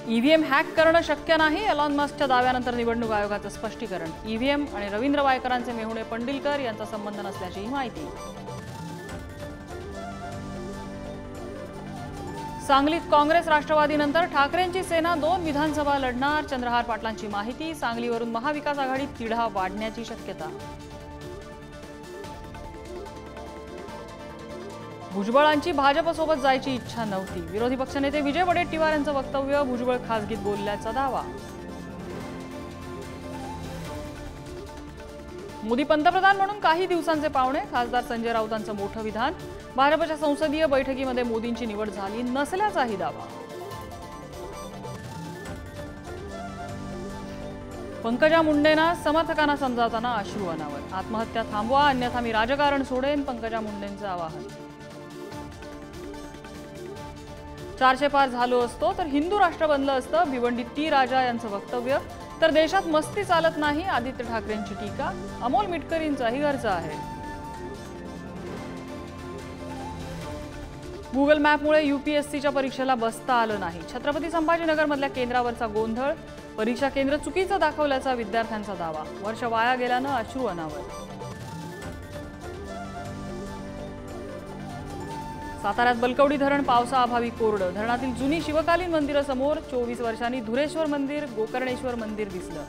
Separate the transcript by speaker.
Speaker 1: EVM hack करणं शक्य नाही, एलॉन मस्कच्या दाव्यानंतर निवडणूक आयोगाचं स्पष्टीकरण। ईव्हीएम आणि रवींद्र वायकरांचे मेहुणे पंडिलकर यांचा संबंध नसल्याची माहिती। सांगलीत काँग्रेस राष्ट्रवादीनंतर ठाकरेंची सेना 2 विधानसभा लढणार, चंद्रहार पाटलांची माहिती। सांगलीवरून महाविकास आघाडीत तिढा वाढण्याची शक्यता। भुजबळांची भाजपसोबत जायची इच्छा नव्हती, विरोधी पक्षनेते विजय वडेट्टीवार यांचं वक्तव्य। भुजबळ खासगीत बोलल्याचा दावा। मोदी पंतप्रधान म्हणून काही दिवसांचे पावणे, खासदार संजय राऊतांचं मोठं विधान। भाजपच्या संसदीय बैठकीमध्ये मोदींची निवड झाली नसल्याचाही दावा। पंकजा मुंडेंना समर्थकांना समजावताना अश्रू अनावर। आत्महत्या थांबवा, अन्यथा मी राजकारण सोडेन, पंकजा मुंडेंचं आवाहन। 400 पार झालो असतो तर हिंदू राष्ट्र बनलं असतं, भिवंडी टी राजा यांचं वक्तव्य। तर देशात मस्ती चालत नाही, आदित्य ठाकरेंची टीका। अमोल मिटकरींचाही घरचा आहे। गुगल मॅपमुळे यूपीएससीच्या परीक्षेला बसता आलं नाही, छत्रपती संभाजीनगरमधल्या केंद्रावरचा गोंधळ। परीक्षा केंद्र चुकीचं दाखवल्याचा विद्यार्थ्यांचा दावा। वर्ष वाया गेल्यानं अश्रू अनावर। साताऱ्यात बलकवडी धरण पावसाअभावी कोरडं, धरणातील जुनी शिवकालीन मंदिरं समोर। 24 वर्षांनी धुरेश्वर मंदिर, गोकर्णेश्वर मंदिर दिसलं।